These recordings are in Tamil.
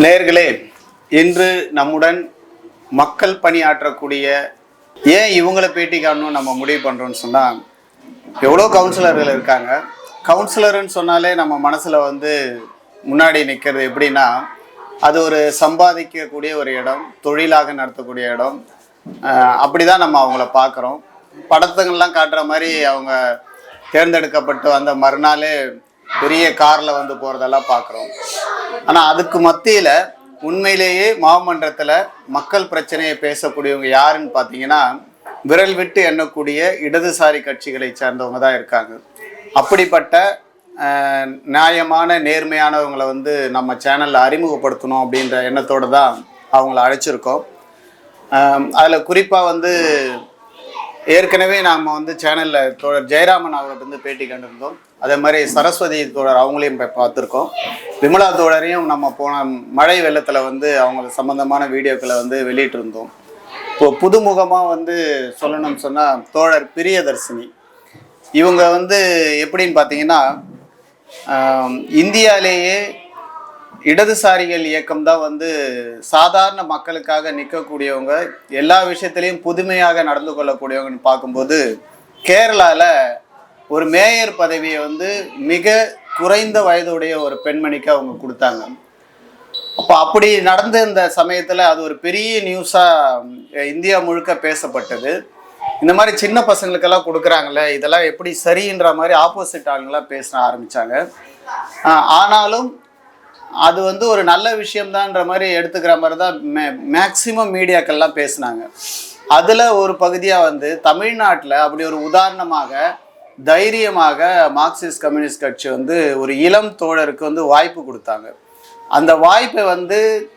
நேயர்களே, இன்று நம்முடன் மக்கள் பணியாற்றக்கூடிய ஏன் இவங்களை பேட்டி காணணும் நம்ம முடிவு பண்ணுறோன்னு சொன்னால், எவ்வளோ கவுன்சிலர்கள் இருக்காங்க. கவுன்சிலர்னு சொன்னாலே நம்ம மனசில் முன்னாடி நிற்கிறது எப்படின்னா, அது ஒரு சம்பாதிக்கக்கூடிய ஒரு இடம், தொழிலாக நடத்தக்கூடிய இடம். அப்படி தான் நம்ம அவங்கள பார்க்குறோம். படத்துங்கள்லாம் காட்டுற மாதிரி அவங்க தேர்ந்தெடுக்கப்பட்டு வந்த மறுநாளே பெரிய காரில் போகிறதெல்லாம் பார்க்குறோம். ஆனால் அதுக்கு மத்தியில் உண்மையிலேயே மாமன்றத்தில் மக்கள் பிரச்சனையை பேசக்கூடியவங்க யாருன்னு பார்த்தீங்கன்னா, விரல் விட்டு எண்ணக்கூடிய இடதுசாரி கட்சிகளை சேர்ந்தவங்க தான் இருக்காங்க. அப்படிப்பட்ட நியாயமான நேர்மையானவங்களை நம்ம சேனலில் அறிமுகப்படுத்தணும் அப்படின்ற எண்ணத்தோடு தான் அவங்கள அழைச்சிருக்கோம். அதில் குறிப்பாக ஏற்கனவே நாம் சேனலில் தோழர் ஜெயராமன் அவர்கிட்ட பேட்டி கண்டிருந்தோம். அதே மாதிரி சரஸ்வதி தோழர் அவங்களையும் பார்த்துருக்கோம். விமலா தோழரையும் நம்ம போன மழை வெள்ளத்தில் அவங்களுக்கு சம்மந்தமான வீடியோக்களை வெளியிட்டிருந்தோம். இப்போ புதுமுகமாக சொல்லணும்னு சொன்னால் தோழர் பிரியதர்சினி இவங்க எப்படின்னு பார்த்தீங்கன்னா, இந்தியாவிலேயே இடதுசாரிகள் இயக்கம் தான் சாதாரண மக்களுக்காக நிற்கக்கூடியவங்க, எல்லா விஷயத்துலேயும் புதுமையாக நடந்து கொள்ளக்கூடியவங்கன்னு பார்க்கும்போது, கேரளாவில் ஒரு மேயர் பதவியை மிக குறைந்த வயதுடைய ஒரு பெண்மணிக்கு அவங்க கொடுத்தாங்க. அப்போ அப்படி நடந்த இந்த சமயத்தில் அது ஒரு பெரிய நியூஸாக இந்தியா முழுக்க பேசப்பட்டது. இந்த மாதிரி சின்ன பசங்களுக்கெல்லாம் கொடுக்குறாங்களே, இதெல்லாம் எப்படி சரின்ற மாதிரி ஆப்போசிட் ஆளுங்களாம் பேச ஆரம்பித்தாங்க. ஆனாலும் அது ஒரு நல்ல விஷயம்தான்ற மாதிரி எடுத்துக்கிற மாதிரி தான் மேக்சிமம் மீடியாக்கள்லாம் பேசினாங்க. அதில் ஒரு பகுதியாக தமிழ்நாட்டில் அப்படி ஒரு உதாரணமாக தைரியமாக மார்க்சிஸ்ட் கம்யூனிஸ்ட் கட்சி ஒரு இளம் தோழருக்கு வாய்ப்பு கொடுத்தாங்க. அந்த வாய்ப்பை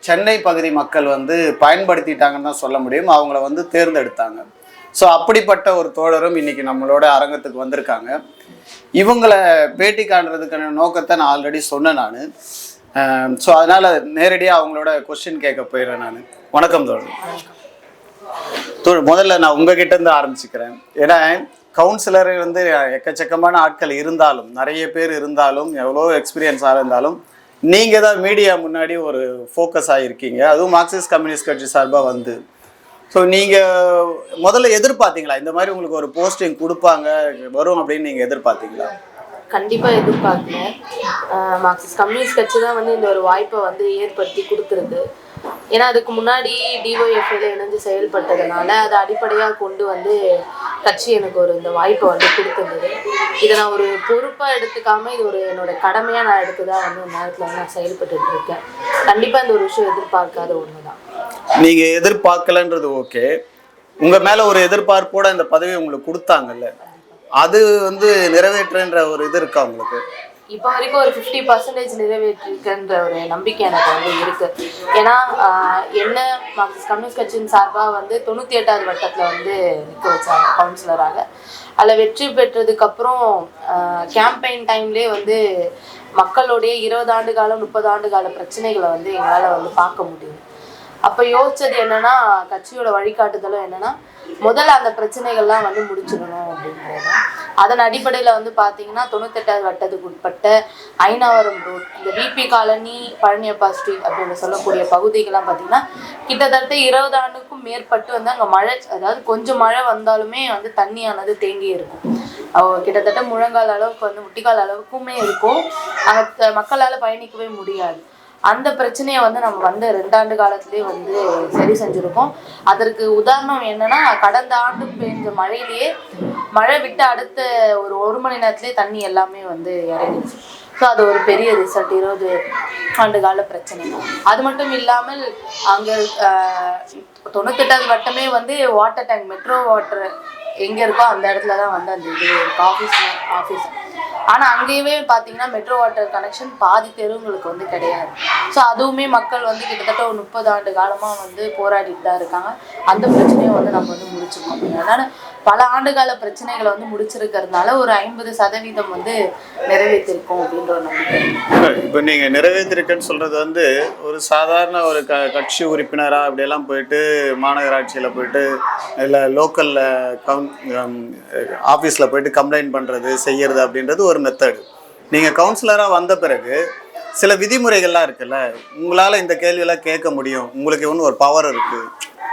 சென்னை பகுதி மக்கள் பயன்படுத்திட்டாங்கன்னு தான் சொல்ல முடியும். அவங்கள தேர்ந்தெடுத்தாங்க. ஸோ அப்படிப்பட்ட ஒரு தோழரும் இன்றைக்கி நம்மளோட அரங்கத்துக்கு வந்திருக்காங்க. இவங்களை பேட்டி காண்றதுக்கான நோக்கத்தை நான் ஆல்ரெடி சொன்னேன் நான். ஸோ அதனால் நேரடியாக அவங்களோட கொஸ்டின் கேட்க போயிடுறேன் நான். வணக்கம் தோழர். முதல்ல நான் உங்ககிட்டேருந்து ஆரம்பிச்சுக்கிறேன். ஏன்னா கவுன்சிலர் எக்கச்சக்கமான ஆட்கள் இருந்தாலும், நிறைய பேர் இருந்தாலும், எவ்வளோ எக்ஸ்பீரியன்ஸாக இருந்தாலும், நீங்கள் தான் மீடியா முன்னாடி ஒரு ஃபோக்கஸ் ஆகிருக்கீங்க. அதுவும் மார்க்சிஸ்ட் கம்யூனிஸ்ட் கட்சி சார்பாக ஸோ நீங்கள் முதல்ல எதிர்பார்த்தீங்களா இந்த மாதிரி உங்களுக்கு ஒரு போஸ்டிங் கொடுப்பாங்க வரும் அப்படின்னு நீங்கள் எதிர்பார்த்தீங்களா? கண்டிப்பாக எதிர்பார்க்கல. மார்க்சிஸ்ட் கம்யூனிஸ்ட் கட்சி தான் இந்த ஒரு வாய்ப்பை ஏற்படுத்தி கொடுத்துருக்கு. ஏன்னா அதுக்கு முன்னாடி டிஒஎஃப்ஐல இணைஞ்சு செயல்பட்டதுனால அதை அடிப்படையாக கொண்டு கட்சி எனக்கு இந்த வாய்ப்பை கொடுத்துருந்தது. இதை நான் ஒரு பொறுப்பாக எடுத்துக்காமல் இது என்னோட கடைமையாக நான் எடுத்து தான் நேரத்தில் நான் செயல்பட்டு இருக்கேன். கண்டிப்பாக இந்த ஒரு விஷயம் எதிர்பார்க்காத ஒன்று தான். நீங்கள் எதிர்பார்க்கலன்றது ஓகே. உங்கள் மேலே ஒரு எதிர்பார்ப்போட இந்த பதவி உங்களுக்கு கொடுத்தாங்கல்ல, அது நிறைவேற்றுன்ற ஒரு இது இருக்கா உங்களுக்கு? இப்போ வரைக்கும் ஒரு 50% நிறைவேற்றிருக்குன்ற ஒரு நம்பிக்கை எனக்கு இருக்கு. ஏன்னா என்ன மார்க்சிஸ்ட் கம்யூனிஸ்ட் கட்சியின் சார்பாக 98வது வட்டத்தில் நிற்க வச்சாங்க கவுன்சிலராக. அதில் வெற்றி பெற்றதுக்கப்புறம் கேம்பெயின் டைம்லேயே மக்களுடைய 20 ஆண்டு காலம் 30 ஆண்டு கால பிரச்சனைகளை எங்களால் பார்க்க முடியும். அப்போ யோசிச்சது என்னன்னா, கட்சியோட வழிகாட்டுதலும் என்னன்னா, முதல்ல அந்த பிரச்சனைகள்லாம் முடிச்சிடணும் அப்படின்றது. அதன் அடிப்படையில் பார்த்தீங்கன்னா 98வது வட்டத்துக்கு உட்பட்ட ஐநாவரம் ரோட், இந்த பிபி காலனி, பழனியப்பா ஸ்ட்ரீட் அப்படின்னு சொல்லக்கூடிய பகுதிகள்லாம் பார்த்தீங்கன்னா கிட்டத்தட்ட 20 ஆண்டுக்கும் மேற்பட்டு அங்கே மழை, அதாவது கொஞ்சம் மழை வந்தாலுமே தண்ணியானது தேங்கி இருக்கும். கிட்டத்தட்ட முழங்கால் அளவுக்கு முட்டிக்கால் அளவுக்குமே இருக்கும். அங்கே மக்களால் பயணிக்கவே முடியாது. அந்த பிரச்சனையை நம்ம 2 ஆண்டு காலத்திலே சரி செஞ்சுருக்கோம். அதற்கு உதாரணம் என்னன்னா, கடந்த ஆண்டு பெஞ்ச மழையிலேயே மழை விட்டு அடுத்த ஒரு மணி நேரத்திலே தண்ணி எல்லாமே இறங்கிடுச்சு. ஸோ அது ஒரு பெரிய ரிசல்ட் 20 ஆண்டு கால பிரச்சனை. அது மட்டும் இல்லாமல் அங்கே 98வது வட்டமே வாட்டர் டேங்க், மெட்ரோ வாட்டர் எங்கே இருக்கோ அந்த இடத்துல தான் அந்த இது ஆஃபீஸ். ஆனால் அங்கேயுமே பார்த்தீங்கன்னா மெட்ரோ வாட்டர் கனெக்ஷன் பாதி தெருவுங்களுக்கு கிடையாது. ஸோ அதுவுமே மக்கள் கிட்டத்தட்ட ஒரு 30 ஆண்டு காலமாக போராடிட்டு தான் இருக்காங்க. அந்த பிரச்சனையும் நம்ம முடிச்சிருக்கோம். அதனால் பல ஆண்டுகால பிரச்சனைகளை முடிச்சிருக்கிறதுனால ஒரு 50% நிறைவேற்றிருக்கோம் அப்படின்ற ஒரு நம்பிக்கை. இப்போ நீங்கள் நிறைவேற்றிருக்குன்னு சொல்கிறது ஒரு சாதாரண ஒரு கட்சி உறுப்பினராக அப்படியெல்லாம் போயிட்டு மாநகராட்சியில் போயிட்டு இல்லை லோக்கலில் ஆஃபீஸில் போயிட்டு கம்ப்ளைண்ட் பண்ணுறது செய்கிறது அப்படின்றது ஒரு மெத்தடு. நீங்கள் கவுன்சிலராக வந்த பிறகு சில விதிமுறைகள்லாம் இருக்குல்ல, உங்களால் இந்த கேள்வியெல்லாம் கேட்க முடியும், உங்களுக்கு ஒன்று ஒரு பவர் இருக்குது,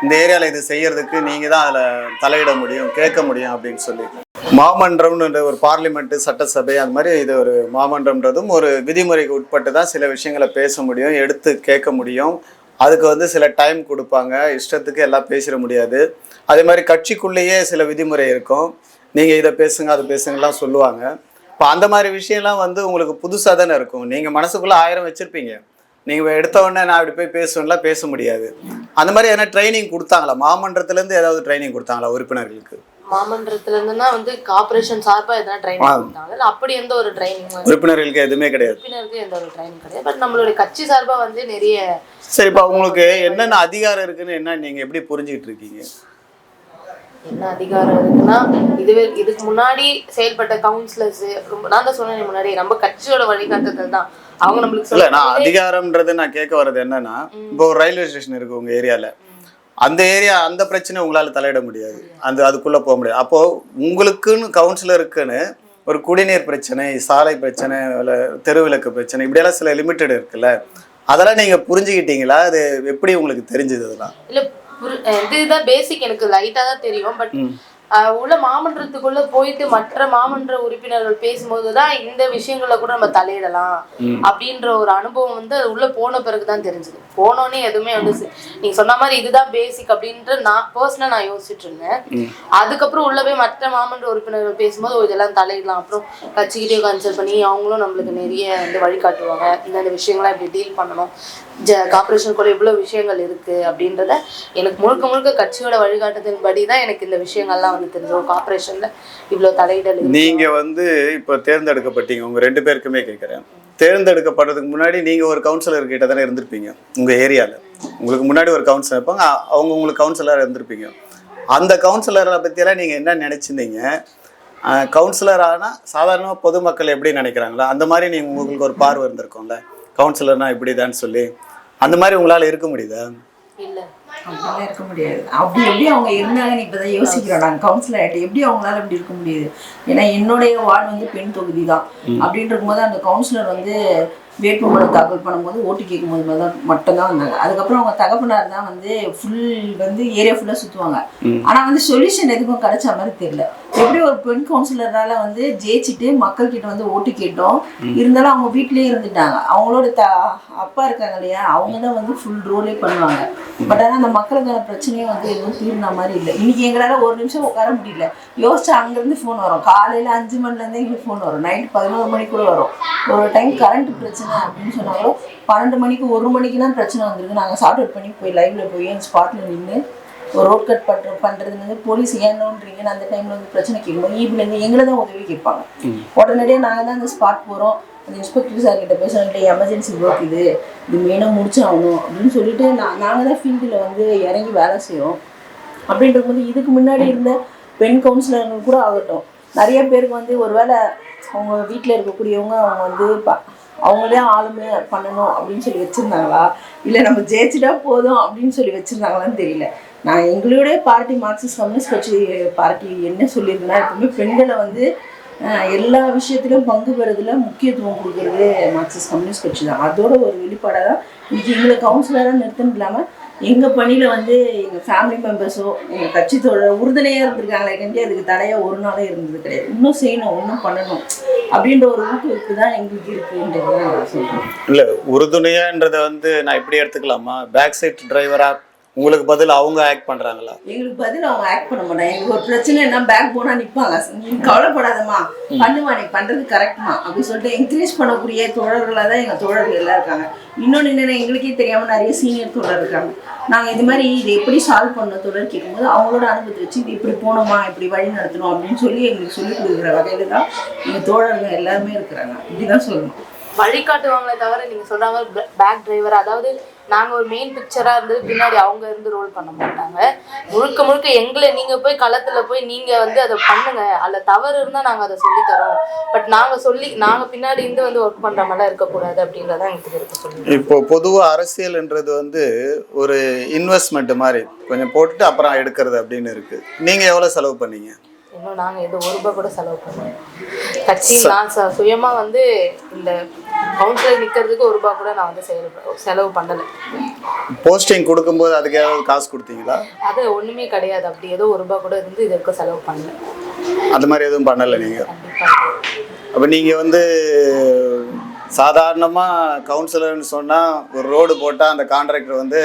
இந்த ஏரியாவில் இது செய்யறதுக்கு நீங்கள் தான் அதில் தலையிட முடியும், கேட்க முடியும் அப்படின்னு சொல்லி. மாமன்றம்ன்ற ஒரு பார்லிமெண்ட்டு, சட்டசபை, அந்த மாதிரி இது ஒரு மாமன்றம்ன்றதும் ஒரு விதிமுறைக்கு உட்பட்டு தான் சில விஷயங்களை பேச முடியும், எடுத்து கேட்க முடியும். அதுக்கு வந்து சில டைம் கொடுப்பாங்க, இஷ்டத்துக்கு எல்லாம் பேசிட முடியாது. அதே மாதிரி கட்சிக்குள்ளேயே சில விதிமுறை இருக்கும், நீங்கள் இதை பேசுங்க அதை பேசுங்கலாம் சொல்லுவாங்க. இப்போ அந்த மாதிரி விஷயம்லாம் வந்து உங்களுக்கு புதுசாக தானே இருக்கும். நீங்கள் மனசுக்குள்ளே 1000 வச்சுருப்பீங்க, நீங்கள் எடுத்த உடனே நான் இப்படி போய் பேசுவேன்லாம் பேச முடியாது. அந்த மாதிரி எதனா ட்ரைனிங் கொடுத்தாங்களா? மாமன்றத்துலேருந்து ஏதாவது ட்ரைனிங் கொடுத்தாங்களா உறுப்பினர்களுக்கு? மாமன்றத்துல இருந்துன்னா வந்து கார்ப்பரேஷன் சார்பா எதனா ட்ரைனிங் கொடுத்தாங்க. அப்படி எந்த ஒரு ட்ரைனிங் உறுப்பினர்களுக்கு எதுவுமே கிடையாது. உறுப்பினருக்கு எந்த ஒரு ட்ரைனிங் கிடையாது. பட் நம்மளுடைய கட்சி சார்பா வந்து நிறைய. சரி, இப்போ உங்களுக்கு என்னென்ன அதிகாரம் இருக்குன்னு என்ன நீங்கள் எப்படி புரிஞ்சுக்கிட்டு இருக்கீங்க? என்ன அதிகாரம் இருக்குன்னா, இதுக்கு முன்னாடி செயல்பட்ட கவுன்சிலர்ஸ், நான் தான் சொன்னேன் முன்னாடி, நம்ம கட்சியோட வழிகாட்டுதல் தான் அவங்க நம்மளுக்கு இல்லை. நான் அதிகாரம்ன்றது நான் கேட்க வர்றது என்னன்னா, இப்போ ஒரு ரயில்வே ஸ்டேஷன் இருக்கு உங்க ஏரியால, அந்த ஏரியா அந்த பிரச்சனை உங்களால் தலையிட முடியாது, அதுக்குள்ளே போக முடியாது. அப்போது உங்களுக்குன்னு கவுன்சிலருக்குன்னு ஒரு குடிநீர் பிரச்சனை, சாலை பிரச்சனை, தெருவிளக்கு பிரச்சனை, இப்படியெல்லாம் சில லிமிட்டட் இருக்குல்ல, அதெல்லாம் நீங்கள் புரிஞ்சுக்கிட்டீங்களா? அது எப்படி உங்களுக்கு தெரிஞ்சது? அதெல்லாம் இல்லை, இதுதான் பேசிக், எனக்கு லைட்டாக தான் தெரியும். பட் உள்ள மாமன்றத்துக்குள்ள போயிட்டு மற்ற மாமன்ற உறுப்பினர்கள் பேசும்போது தான் இந்த விஷயங்கள கூட நம்ம தலையிடலாம் அப்படின்ற ஒரு அனுபவம் வந்து அது உள்ள போன பிறகுதான் தெரிஞ்சது. போனோடனே எதுவுமே வந்து நீங்க சொன்ன மாதிரி இதுதான் பேசிக் அப்படின்ற நான் பர்சனலா நான் யோசிச்சுட்டு இருந்தேன். அதுக்கப்புறம் உள்ள போய் மற்ற மாமன்ற உறுப்பினர்கள் பேசும்போது இதெல்லாம் தலையிடலாம், அப்புறம் கட்சிக்கிட்டே கன்சல்ட் பண்ணி அவங்களும் நம்மளுக்கு நிறைய வந்து வழிகாட்டுவாங்க, இந்த விஷயங்கள்லாம் இப்படி டீல் பண்ணணும், கார்பரேஷனுக்குள்ள இவ்வளவு விஷயங்கள் இருக்கு அப்படின்றத எனக்கு முழுக்க முழுக்க கட்சியோட வழிகாட்டுதல் படி தான் எனக்கு இந்த விஷயங்கள்லாம் வந்து தெரிஞ்சோம். கார்பரேஷன்ல இவ்வளவு தலையிடல். நீங்க வந்து இப்போ தேர்ந்தெடுக்கப்பட்டீங்க, உங்க 2 பேருக்குமே கேட்குறேன். தேர்ந்தெடுக்கப்படுறதுக்கு முன்னாடி நீங்க ஒரு கவுன்சிலர் கிட்ட தானே இருந்திருப்பீங்க உங்க ஏரியால. உங்களுக்கு முன்னாடி ஒரு கவுன்சிலர் இருப்பாங்க, அவங்க உங்களுக்கு கவுன்சிலராக இருந்திருப்பீங்க. அந்த கவுன்சிலரை பற்றியெல்லாம் நீங்கள் என்ன நினச்சிருந்தீங்க? கவுன்சிலர் ஆனால் சாதாரணமாக பொதுமக்கள் எப்படி நினைக்கிறாங்களோ அந்த மாதிரி நீங்கள் உங்களுக்கு ஒரு பார்வை இருந்திருக்கோம்ல, கவுன்சிலர்னா இப்படி தான் சொல்லி, அந்த மாதிரி உங்களால் இருக்க முடியுதா? இல்லை, அப்படிலாம் இருக்க முடியாது. அப்படி எப்படி அவங்க இருந்தாங்கன்னு இப்போதான் யோசிக்கிறோம். நாங்கள் கவுன்சிலர் ஆகிட்டு எப்படி அவங்களால அப்படி இருக்க முடியுது? ஏன்னா என்னுடைய வார்டு வந்து பெண் தொகுதி தான். அப்படின்ற போது அந்த கவுன்சிலர் வந்து வேட்புமனு தாக்கல் பண்ணும்போது ஓட்டு கேட்கும்போது மட்டும்தான் வந்தாங்க. அதுக்கப்புறம் அவங்க தகப்பனார் தான் வந்து ஃபுல் வந்து ஏரியா ஃபுல்லாக சுற்றுவாங்க. ஆனால் வந்து சொல்யூஷன் எதுக்கும் கிடைச்ச மாதிரி தெரியல. எப்படி ஒரு பெண் கவுன்சிலரால் வந்து ஜெயிச்சுட்டு மக்கள்கிட்ட வந்து ஓட்டு கேட்டோம், இருந்தாலும் அவங்க வீட்லேயே இருந்துட்டாங்க. அவங்களோட அப்பா இருக்காங்க இல்லையா, அவங்க தான் வந்து ஃபுல் ரோலே பண்ணுவாங்க. பட் ஆனால் அந்த மக்களுக்கான பிரச்சனையும் வந்து எதுவும் தீர்ந்த மாதிரி இல்லை. இன்னைக்கு எங்களால் ஒரு நிமிஷம் உட்கார முடியல. யோசிச்சா அங்கேருந்து ஃபோன் வரும், காலையில் 5 மணிலேருந்தே எங்களுக்கு ஃபோன் வரும், நைட்டு 11 மணிக்கு கூட வரும். ஒரு டைம் கரண்ட் பிரச்சனை அப்படின்னு சொன்னாலும் 12 மணிக்கு 1 மணிக்கு தான் பிரச்சனை வந்திருக்கு. நாங்கள் சார்ட் அவுட் பண்ணி போய் லைவ்ல போய் அந்த ஸ்பாட்டில் நின்று ஒரு ரோட் கட் பண்ணுறதுலேருந்து போலீஸ் ஏன்னோன்றீங்கன்னு அந்த டைமில் வந்து பிரச்சனை கேட்கும்போது ஈவிலேருந்து எங்களை தான் உதவி கேட்பாங்க. உடனடியாக நாங்கள் தான் அந்த ஸ்பாட் போகிறோம். அந்த இன்ஸ்பெக்டர் சார் கிட்ட பேசுகிற எமர்ஜென்சி ஒர்க் இது மெயினாக முடிச்சாகணும் அப்படின்னு சொல்லிட்டு நாங்கள் தான் ஃபீல்டில் வந்து இறங்கி வேலை செய்வோம். அப்படின்றபோது இதுக்கு முன்னாடி இருந்த பெண் கவுன்சிலர்கள் கூட ஆகட்டும், நிறைய பேருக்கு வந்து ஒரு வேளை அவங்க வீட்டில் இருக்கக்கூடியவங்க அவங்க வந்து அவங்களே ஆளுமே பண்ணணும் அப்படின்னு சொல்லி வச்சுருந்தாங்களா, இல்லை நம்ம ஜெயிச்சுட்டா போதும் அப்படின்னு சொல்லி வச்சுருந்தாங்களான்னு தெரியல. நான் எங்களுடைய பார்ட்டி மார்க்சிஸ்ட் கம்யூனிஸ்ட் கட்சி பார்ட்டி என்ன சொல்லியிருந்தேன்னா, எப்பவுமே பெண்களை வந்து எல்லா விஷயத்திலும் பங்கு பெறதுல முக்கியத்துவம் கொடுக்குறது மார்க்சிஸ்ட் கம்யூனிஸ்ட் கட்சி தான். அதோட ஒரு வெளிப்பாடாக தான் இன்றைக்கி எங்களை கவுன்சிலராக நிறுத்தம் இல்லாமல் எங்கள் பணியில் வந்து எங்கள் ஃபேமிலி மெம்பர்ஸோ எங்கள் கட்சி உறுதுணையாக இருந்திருக்காங்களே கண்டி அதுக்கு தடையாக ஒரு நாளே இருந்தது கிடையாது. இன்னும் செய்யணும், இன்னும் பண்ணணும் அப்படின்ற ஒரு ஊக்குவிப்பு தான் எங்களுக்கு இருக்குன்றது தான் நான் சொல்கிறேன். இல்லை, உறுதுணையான்றதை வந்து நான் இப்படி எடுத்துக்கலாமா? பேக் சைட் டிரைவராக உங்களுக்கு பதில் அவங்க ஆக்ட் பண்ணுறாங்களா? எங்களுக்கு பதில் அவங்க ஆக்ட் பண்ண மாட்டாங்க. எங்களுக்கு ஒரு பிரச்சனைனா பேக் போனால் நிற்பாங்க, கவலைப்படாதம்மா பண்ணுமா, நீ பண்ணுறது கரெக்டுமா அப்படின்னு சொல்லிட்டு என்கரேஜ் பண்ணக்கூடிய தோழர்களாக தான் எங்கள் தோழர்கள் எல்லாம் இருக்காங்க. இன்னொன்று என்னென்னா, எங்களுக்கே தெரியாமல் நிறைய சீனியர் தோழர் இருக்காங்க. நாங்கள் இது மாதிரி இதை எப்படி சால்வ் பண்ண தோழர் கேட்கும்போது அவங்களோட அனுபவத்தை வச்சு இது இப்படி போனோமா, இப்படி வழி நடத்தணும் அப்படின்னு சொல்லி எங்களுக்கு சொல்லிக் கொடுக்குற வகையில் தான் எங்கள் தோழர்கள் எல்லாருமே இருக்கிறாங்க. இப்படி தான் சொல்லணும். வழிகாட்டுவாங்களே தவிர நீங்க சொல்றாங்க பேக் டிரைவர், அதாவது நாங்க ஒரு மெயின் பிக்சரா இருந்து பின்னாடி அவங்க இருந்து ரோல் பண்ண மாட்டாங்க. முழுக்க முழுக்க எங்களை நீங்க போய் களத்துல போய் நீங்க வந்து அதை பண்ணுங்க, அதுல தவறு இருந்தா நாங்க அதை சொல்லி தரோம், பட் நாங்க பின்னாடி இருந்து வந்து ஒர்க் பண்ற மாதிரி இருக்கக்கூடாது அப்படின்றத எங்களுக்கு இருக்க சொல்லுங்க. இப்போ பொதுவா அரசியல்ன்றது வந்து ஒரு இன்வெஸ்ட்மெண்ட் மாதிரி, கொஞ்சம் போட்டுட்டு அப்புறம் எடுக்கிறது அப்படின்னு இருக்கு. நீங்க எவ்வளவு செலவு பண்ணீங்க? இன்னும் நாங்கள் எது ₹1 கூட செலவு பண்ணோம். கட்சி நான் சுயமாக வந்து இந்த கவுன்சிலர் நிற்கிறதுக்கு ₹1 கூட நான் வந்து செலவு பண்ணலை. போஸ்டிங் கொடுக்கும்போது அதுக்கு ஏதாவது காசு கொடுத்தீங்களா? அது ஒன்றுமே கிடையாது. அப்படி ஏதோ ₹1 கூட இருந்து இது வரைக்கும் செலவு பண்ணல. அது மாதிரி எதுவும் பண்ணலை நீங்கள்? கண்டிப்பாக. அப்போ நீங்கள் வந்து சாதாரணமாக கவுன்சிலர்னு சொன்னால் ஒரு ரோடு போட்டால் அந்த கான்ட்ராக்டர் வந்து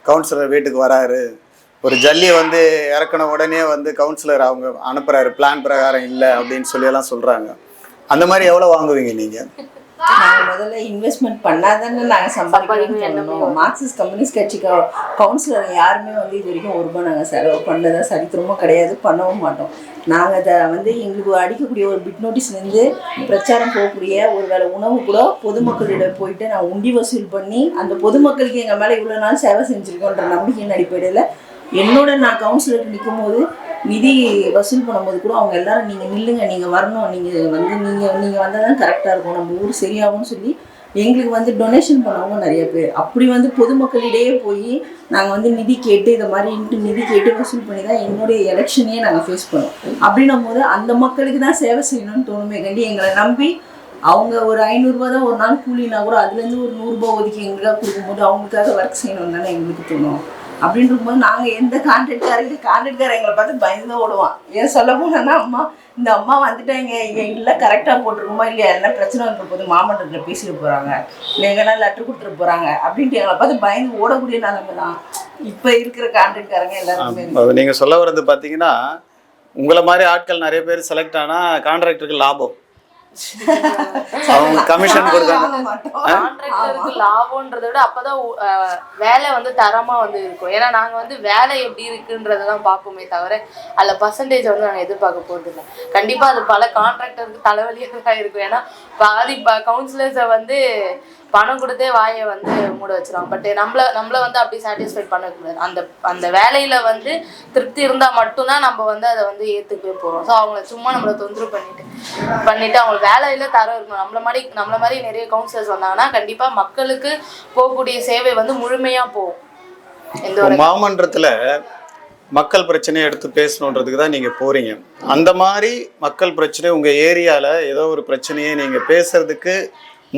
கவுன்சிலர் வீட்டுக்கு வராரு, ஒரு ஜல்லியை வந்து இறக்கின உடனே வந்து கவுன்சிலர் அவங்க அனுப்புகிறாரு, பிளான் பிரகாரம் இல்லை அப்படின்னு சொல்லியெல்லாம் சொல்கிறாங்க. அந்த மாதிரி எவ்வளோ வாங்குவீங்க நீங்கள்? நாங்கள் முதல்ல இன்வெஸ்ட்மெண்ட் பண்ணாதானே நாங்கள் சம்பாதிக்கணும். மார்க்சிஸ்ட் கம்யூனிஸ்ட் கட்சி கவுன்சிலர் யாருமே வந்து இது வரைக்கும் ₹1 நாங்கள் செலவு பண்ணதா சரித்திரமும் கிடையாது, பண்ணவும் மாட்டோம். நாங்கள் அதை வந்து எங்களுக்கு அடிக்கக்கூடிய ஒரு பிட் நோட்டீஸ்லேருந்து பிரச்சாரம் போகக்கூடிய ஒரு வேளை உணவு கூட பொதுமக்களிடம் போயிட்டு நான் உண்டி வசூல் பண்ணி அந்த பொதுமக்களுக்கு எங்கள் மேலே இவ்வளோ நாள் சேவை செஞ்சுருக்கோன்ற நம்பிக்கையின் அடிப்படையில் நான் கவுன்சிலருக்கு நிற்கும் போது நிதி வசூல் பண்ணும்போது கூட அவங்க எல்லாரும் நீங்கள் நில்லுங்க, நீங்கள் வரணும், நீங்கள் வந்தால் தான் கரெக்டாக இருக்கும், நம்ம ஊர் சரியாகும்னு சொல்லி எங்களுக்கு வந்து டொனேஷன் பண்ணவங்க நிறைய பேர். அப்படி வந்து பொதுமக்களிடையே போய் நாங்கள் வந்து நிதி கேட்டு இதை மாதிரி நிதி கேட்டு வசூல் பண்ணி தான் என்னுடைய எலெக்ஷனையே நாங்கள் ஃபேஸ் பண்ணோம். அப்படின்னும் போது அந்த மக்களுக்கு தான் சேவை செய்யணும்னு தோணுமே கண்டி எங்களை நம்பி அவங்க ஒரு ₹500 தான் ஒரு நாள் கூலினா கூட அதுலேருந்து ஒரு ₹100 ஒதுக்கி எங்களுக்காக கொடுக்கும்போது அவங்களுக்காக ஒர்க் செய்யணும்னு தானே எங்களுக்கு தோணும். அப்படின்னு இருக்கும்போது நாங்கள் எந்த கான்ட்ராக்டர் எங்களை பார்த்து பயந்து ஓடுவான். ஏன் சொல்ல போனோன்னா இந்த அம்மா வந்துட்டாங்க, இங்கே இல்லை கரெக்டாக போட்டிருக்குமா இல்லையா, எதனா பிரச்சனை வந்துட்டு போது மாமன்றத்தில் பேசிட்டு போகிறாங்க, இல்லை எங்கன்னா லெட்டர் கொடுத்துட்டு போகிறாங்க அப்படின்ட்டு எங்களை பார்த்து பயந்து ஓடக்கூடிய நிலைமை தான் இப்போ இருக்கிற கான்ட்ராக்டருங்க எல்லாருமே. நீங்கள் சொல்ல வர்றது பார்த்தீங்கன்னா உங்களை மாதிரி ஆட்கள் நிறைய பேர் செலக்ட் ஆனால் கான்ட்ராக்டருக்கு லாபம், அவங்க கமிஷன் கொடுக்காங்க. கான்ட்ராக்டருக்கு லாபம்ன்றதை விட அப்பதான் வேலை வந்து தரமா வந்து இருக்கும். ஏன்னா நாங்க வந்து வேலை எப்படி இருக்குன்றதான் பார்ப்போமே தவிர அதுல பர்சன்டேஜ் வந்து நாங்க எதிர்பார்க்க போறது இல்லை. கண்டிப்பா அது பல கான்ட்ராக்டருக்கு தலைவலியாக தான் இருக்கும். ஏன்னா பாதி கவுன்சிலர்ஸை வந்து பணம் கொடுத்தே வாயை வந்து மூட வச்சிருவாங்க. பட் நம்மள வந்து அப்படி சாட்டிஸ்ஃபைட் பண்ணக்கூடாது. அந்த வேலையில வந்து திருப்தி இருந்தா மட்டும்தான் நம்ம வந்து அதை வந்து ஏத்துக்கவே போறோம். ஸோ அவங்கள சும்மா நம்மளை தொந்தரவு பண்ணிட்டு அவங்க வேலையில தரம் இருக்கணும். நம்மள மாதிரி நிறைய கவுன்சிலர்ஸ் வந்தாங்கன்னா கண்டிப்பா மக்களுக்கு போகக்கூடிய சேவை வந்து முழுமையா போகும். மாமன்றத்துல மக்கள் பிரச்சனையை எடுத்து பேசணுன்றதுக்கு தான் நீங்க போறீங்க. அந்த மாதிரி மக்கள் பிரச்சனை உங்க ஏரியால ஏதோ ஒரு பிரச்சனையை நீங்க பேசுறதுக்கு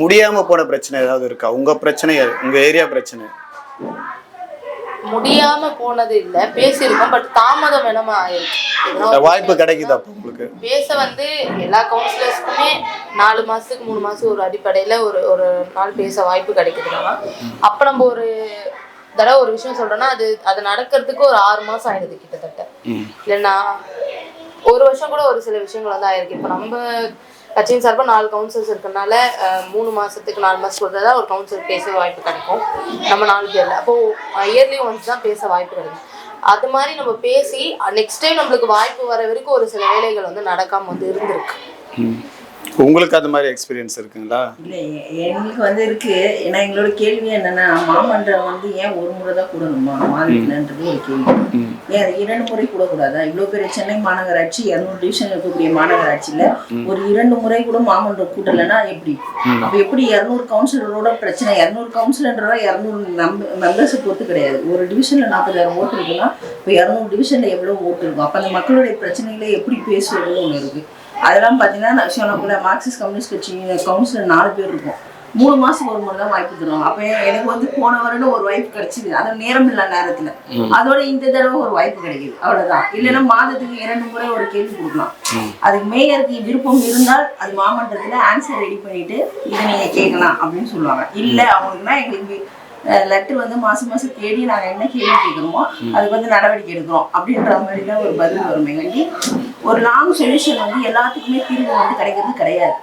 முடியாம போன பிரச்சனை ஏதாவது இருக்கா? உங்க பிரச்சனை, உங்க ஏரியா பிரச்சனை முடியாம போனது இல்ல, பேசியிருக்கோம். பட் தாமதம் என்னமா ஆயிருக்கு. வாய்ப்பு கிடைக்குதா உங்களுக்கு பேச? வந்து எல்லா கவுன்சிலர்ஸ்க்குமே 4 மாசத்துக்கு 3 மாசம் ஒரு அடிப்படையில ஒரு நாள் பேச வாய்ப்பு கிடைக்குதுன்னா, அப்ப நம்ம ஒரு தடவை ஒரு விஷயம் சொல்றோம்னா அது நடக்கிறதுக்கு ஒரு 6 மாசம் ஆயிடுது கிட்டத்தட்ட. இல்லைன்னா 1 வருஷம் கூட ஒரு சில விஷயங்கள் வந்து ஆயிருக்கு. இப்போ நம்ம கட்சியின் சார்பாக 4 கவுன்சிலர்ஸ் இருக்கிறதுனால 3 மாசத்துக்கு 4 மாசத்துக்கு தான் ஒரு கவுன்சிலர் பேச வாய்ப்பு கிடைக்கும் நம்ம 4 பேர்ல. அப்போ இயர்லி ஒன்ஸ் தான் பேச வாய்ப்பு கிடைக்கும். அது மாதிரி நம்ம பேசி நெக்ஸ்ட் டைம் நம்மளுக்கு வாய்ப்பு வர வரைக்கும் ஒரு சில வேலைகள் வந்து நடக்காம வந்து இருந்திருக்கு. உங்களுக்கு அது மாதிரி எக்ஸ்பீரியன்ஸ் இருக்குங்களா? இல்லை, எங்களுக்கு வந்து இருக்குது. ஏன்னா எங்களோட கேள்வி என்னென்னா, மாமன்றம் வந்து ஏன் ஒரு முறை தான் கூடணுமா மாநிலன்றது ஒரு கேள்வி. ஏன் 2 முறை கூடக்கூடாதா? இவ்வளோ பெரிய சென்னை மாநகராட்சி 200 டிவிஷன் இருக்கக்கூடிய மாநகராட்சியில் ஒரு 2 முறை கூட மாமன்றம் கூட்டலைன்னா எப்படி? அப்போ எப்படி 200 கவுன்சிலரோட பிரச்சனை? 200 கவுன்சிலர்ன்றதா 200 மெம்பர்ஸை பொறுத்து கிடையாது. ஒரு டிவிஷனில் 40,000 ஓட்டு இருக்குன்னா இப்போ 200 டிவிஷனில் எவ்வளோ ஓட்டு இருக்கும்? அப்போ அந்த மக்களுடைய பிரச்சனைகளை எப்படி பேசுவதுன்னு ஒன்று இருக்குது. அதெல்லாம் பார்த்தீங்கன்னா நான் சொன்னக்குள்ள மார்க்சிஸ்ட் கம்யூனிஸ்ட் கட்சி கவுன்சிலர் 4 பேர் இருக்கும். 3 மாதம் ஒரு முறை தான் வாய்ப்பு தருவாங்க. அப்போ எனக்கு வந்து போன வருடம் ஒரு வாய்ப்பு கிடைச்சிது, அது நேரம் இல்லை நேரத்தில். அதோட இந்த தடவை ஒரு வாய்ப்பு கிடைக்குது, அவ்வளோதான். இல்லைன்னா மாதத்துக்கு 2 முறை ஒரு கேள்வி கொடுக்கலாம். அதுக்கு மேயருக்கு விருப்பம் இருந்தால் அது மாமன்றத்தில் ஆன்சர் ரெடி பண்ணிட்டு இதை நீங்கள் கேட்கலாம் அப்படின்னு சொல்லுவாங்க. இல்லை அவங்களுக்குன்னா எங்களுக்கு லெட்டர் வந்து மாதம் தேடி நாங்கள் என்ன கேள்வி கேட்குறோமோ அதுக்கு வந்து நடவடிக்கை எடுக்கிறோம் அப்படின்ற மாதிரி தான் ஒரு பதில் வருமேங்கண்டி. ஒரு லாங் சொல்யூஷன் வந்து எல்லாத்துக்குமே தீர்வு வந்து கிடைக்கிறது கிடையாது,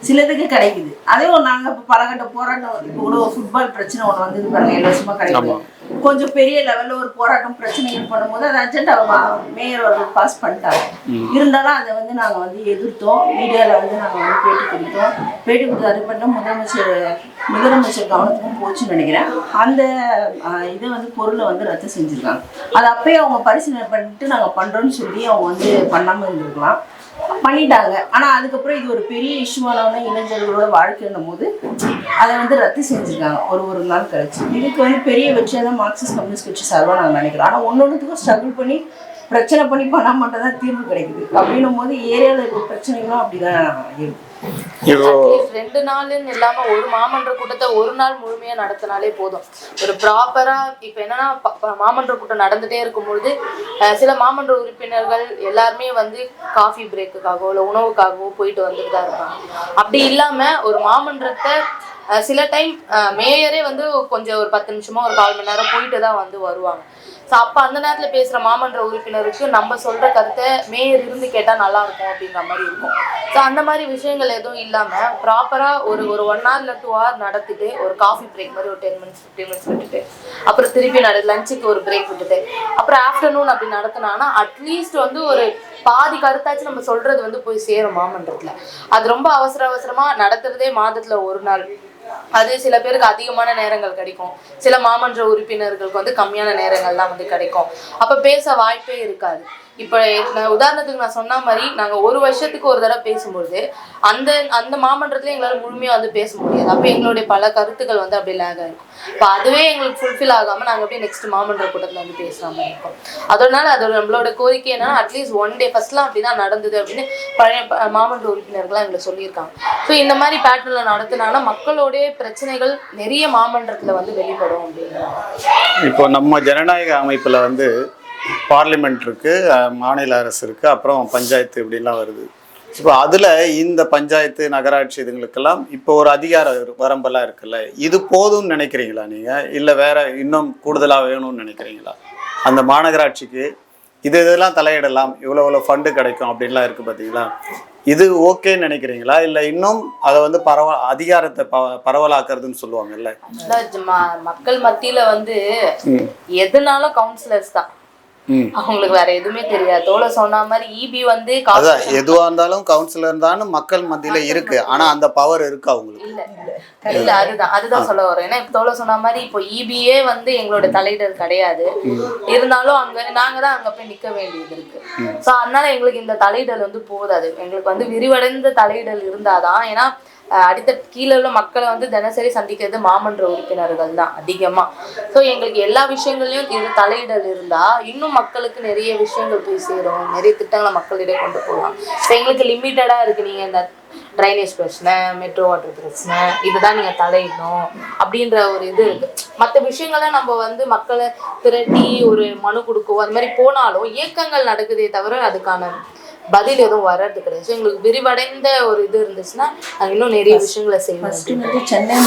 சிலதுக்கு கிடைக்குது. அதே நாங்கள் இப்போ பலகட்ட போராட்டம், இப்போ கூட ஒரு ஃபுட்பால் பிரச்சனை ஒன்று வந்து பாருங்க, 7 வருஷமாக கிடைக்குது. கொஞ்சம் பெரிய லெவலில் ஒரு போராட்டம் பிரச்சனைகள் பண்ணும்போது அதை அர்ஜென்ட் அவங்க மேயர் அவர்கள் பாஸ் பண்ணிட்டாங்க. இருந்தாலும் அதை வந்து நாங்கள் வந்து எதிர்த்தோம். மீடியாவில் வந்து நாங்கள் வந்து பேட்டி கொடுத்து அது பண்ண முதலமைச்சர் கவனத்துக்கும் போச்சுன்னு நினைக்கிறேன். அந்த இதை வந்து பொருளை வந்து ரத்து செஞ்சுருக்காங்க. அது அப்பயே அவங்க பரிசீலனை பண்ணிட்டு நாங்கள் பண்ணுறோன்னு சொல்லி அவங்க வந்து பண்ணாமல் இருந்திருக்கலாம், பண்ணிட்டாங்க. ஆனால் அதுக்கப்புறம் இது ஒரு பெரிய இஷ்யூவானவொன்னே இளைஞர்களோட வாழ்க்கைன்னும் போது அதை வந்து ரத்து செஞ்சுருக்காங்க ஒரு நாள் கழிச்சு. இதுக்கு வந்து பெரிய வெற்றியாக தான் மார்க்சிஸ்ட் கம்யூனிஸ்ட் கட்சி சார்பாக நாங்கள் நினைக்கிறோம். ஆனால் ஒன்னொன்றுத்துக்கும் ஸ்ட்ரகிள் பண்ணி பிரச்சனை பண்ணி பண்ணால் மட்டும் தான் தீர்வு கிடைக்குது. அப்படின்னும் போது ஏரியாவில் இருக்க பிரச்சனைகளும் அப்படிதான் இருக்கும். இப்போ 2 நாள்னு இல்லாம ஒரு மாமன்ற கூட்டத்தை ஒரு நாள் முழுமையா நடத்தினாலே போதும். ஒரு ப்ராப்பரா இப்ப என்னன்னா மாமன்ற கூட்டம் நடந்துட்டே இருக்கும்பொழுது சில மாமன்ற உறுப்பினர்கள் எல்லாருமே வந்து காஃபி பிரேக்குக்காகவோ இல்லை உணவுக்காகவோ போயிட்டு வந்துட்டு தான் இருப்பாங்க. அப்படி இல்லாம ஒரு மாமன்றத்தை சில டைம் மேயரே வந்து கொஞ்சம் ஒரு 10 நிமிஷமா ஒரு 1/4 மணி நேரம் போயிட்டு தான் வந்து வருவாங்க. ஸோ அப்போ அந்த நேரத்தில் பேசுகிற மாமன்ற உறுப்பினருக்கு நம்ம சொல்கிற கருத்தை மேயர் இருந்து கேட்டால் நல்லா இருக்கும் அப்படிங்கிற மாதிரி இருக்கும். ஸோ அந்த மாதிரி விஷயங்கள் எதுவும் இல்லாமல் ப்ராப்பராக ஒரு 1 hour இல்லை 2 hour நடத்திட்டு ஒரு காஃபி பிரேக் மாதிரி ஒரு 10 minutes 15 minutes விட்டுட்டு அப்புறம் திருப்பி லஞ்சுக்கு ஒரு பிரேக் விட்டுட்டு அப்புறம் ஆஃப்டர்நூன் அப்படி நடத்தினாங்கன்னா அட்லீஸ்ட் வந்து ஒரு பாதி கருத்தாச்சும் நம்ம சொல்றது வந்து போய் சேரும் மாமன்றத்துல. அது ரொம்ப அவசரமா நடத்துறதே மாதத்துல ஒரு நாள். அது சில பேருக்கு அதிகமான நேரங்கள் கிடைக்கும், சில மாமன்ற உறுப்பினர்களுக்கு வந்து கம்மியான நேரங்கள் தான் வந்து கிடைக்கும். அப்ப பேச வாய்ப்பே இருக்காது. இப்போ உதாரணத்துக்கு நான் சொன்ன மாதிரி நாங்கள் 1 வருஷத்துக்கு ஒரு தடவை பேசும்பொழுது அந்த அந்த மாமன்றத்துல எங்களால் முழுமையாக வந்து பேச முடியாது. அப்போ எங்களுடைய பல கருத்துக்கள் வந்து அப்படியே லேக் ஆகிருக்கும். இப்போ அதுவே எங்களுக்கு ஃபுல்ஃபில் ஆகாமல் நாங்கள் அப்படியே நெக்ஸ்ட் மாமன்ற கூட்டத்தில் வந்து பேசுகிற மாதிரி இருக்கும். அதோட நம்மளோட கோரிக்கை என்னன்னா அட்லீஸ்ட் 1 day ஃபர்ஸ்ட்லாம் அப்படி தான் நடந்தது அப்படின்னு பழைய மாமன்ற உறுப்பினர்கள்லாம் எங்களை சொல்லியிருக்காங்க. ஸோ இந்த மாதிரி பேட்டர்னில் நடத்தினாங்கன்னா மக்களுடைய பிரச்சனைகள் நிறைய மாமன்றத்தில் வந்து வெளிப்படும் அப்படிங்கிறாங்க. இப்போ நம்ம ஜனநாயக அமைப்பில் வந்து பார்லிமெண்ட் இருக்குது, மாநில அரசு இருக்குது, அப்புறம் பஞ்சாயத்து இப்படிலாம் வருது. இப்போ அதில் இந்த பஞ்சாயத்து நகராட்சி இதுங்களுக்கெல்லாம் இப்போ ஒரு அதிகார வரம்பெல்லாம் இருக்குல்ல, இது போதும்னு நினைக்கிறீங்களா நீங்கள், இல்லை வேற இன்னும் கூடுதலாக வேணும்னு நினைக்கிறீங்களா? அந்த மாநகராட்சிக்கு இதெல்லாம் தலையிடலாம், இவ்வளோ ஃபண்டு கிடைக்கும் அப்படின்லாம் இருக்குது பார்த்தீங்களா, இது ஓகேன்னு நினைக்கிறீங்களா, இல்லை இன்னும் அதை வந்து அதிகாரத்தை பரவலாக்குறதுன்னு சொல்லுவாங்கல்ல? மக்கள் மத்தியில் வந்து எதுனாலும் கவுன்சிலர்ஸ் தான், அவங்களுக்கு வேற எதுவுமே தெரியாது. தோலை சொன்ன மாதிரி இபி வந்து எதுவா இருந்தாலும் கவுன்சிலர் தான் மக்கள் மத்தியில இருக்கு, ஆனா அந்த பவர் இருக்கு அவங்களுக்கு இல்ல. அதுதான் சொல்ல வரோம். ஏன்னா தோலை சொன்ன மாதிரி இப்போ இபியே வந்து எங்களோட தலையிடல் கிடையாது, இருந்தாலும் நாங்க தான் அங்க போய் நிக்க வேண்டியது இருக்கு. சோ அதனால எங்களுக்கு இந்த தலையிடல் வந்து போதாது. எங்களுக்கு வந்து விரிவடைந்த தலையிடல் இருந்தாதான், ஏன்னா அடித்தட்டு கீழே உள்ள மக்களை வந்து தினசரி சந்திக்கிறது மாமன்ற உறுப்பினர்கள் தான் அதிகமா. ஸோ எங்களுக்கு எல்லா விஷயங்கள்லையும் இது தலையிடல் இருந்தா இன்னும் மக்களுக்கு நிறைய விஷயங்கள் போய் சேரும், நிறைய திட்டங்களை மக்களிடையே கொண்டு போகலாம். ஸோ எங்களுக்கு லிமிட்டடா இருக்கு, நீங்க இந்த ட்ரைனேஜ் பிரச்சனை, மெட்ரோ வாட்டர் பிரச்சனை, இதுதான் நீங்க தலையிடணும் அப்படின்ற ஒரு இது இருக்கு. மற்ற விஷயங்களை நம்ம வந்து மக்களை திரட்டி ஒரு மனு கொடுக்குவோம், அது மாதிரி போனாலும் இயக்கங்கள் நடக்குதே தவிர அதுக்கான பதில் எதுவும் வர்றது கிடையாது. எங்களுக்கு விரிவடைந்த ஒரு இது இருந்துச்சுன்னா நாங்கள் இன்னும் நிறைய விஷயங்களை செய்வோம். ஃபர்ஸ்ட்டு வந்து சென்னை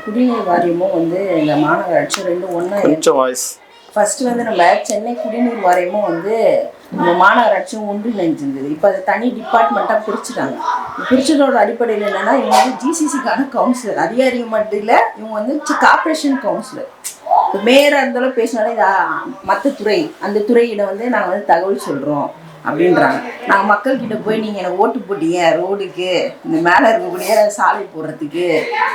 குடிநீர் வாரியமும் வந்து இந்த மாநகராட்சி 2 ஒன்றா. ஃபர்ஸ்ட்டு வந்து நம்ம சென்னை குடிநீர் வாரியமும் வந்து நம்ம மாநகராட்சியும் ஒன்றிணைஞ்சிருந்தது. இப்போ அது தனி டிபார்ட்மெண்ட்டாக பிரிச்சுட்டாங்க. பிரிச்சதோட அடிப்படையில் என்னென்னா இவங்க வந்து ஜிசிசிக்கான கவுன்சிலர், அதிகாரிகள் மட்டும் இல்லை, இவங்க வந்து கார்பரேஷன் கவுன்சிலர். இப்போ மேயராக இருந்தாலும் பேசினாலே மற்ற துறை, அந்த துறையிட வந்து நாங்கள் வந்து தகவல் சொல்கிறோம் அப்படின்றாங்க. நாங்கள் மக்கள்கிட்ட போய் நீங்கள் எனக்கு ஓட்டு போட்டீங்க ரோடுக்கு, இந்த மேலே இருக்கக்கூடிய சாலை போடுறதுக்கு,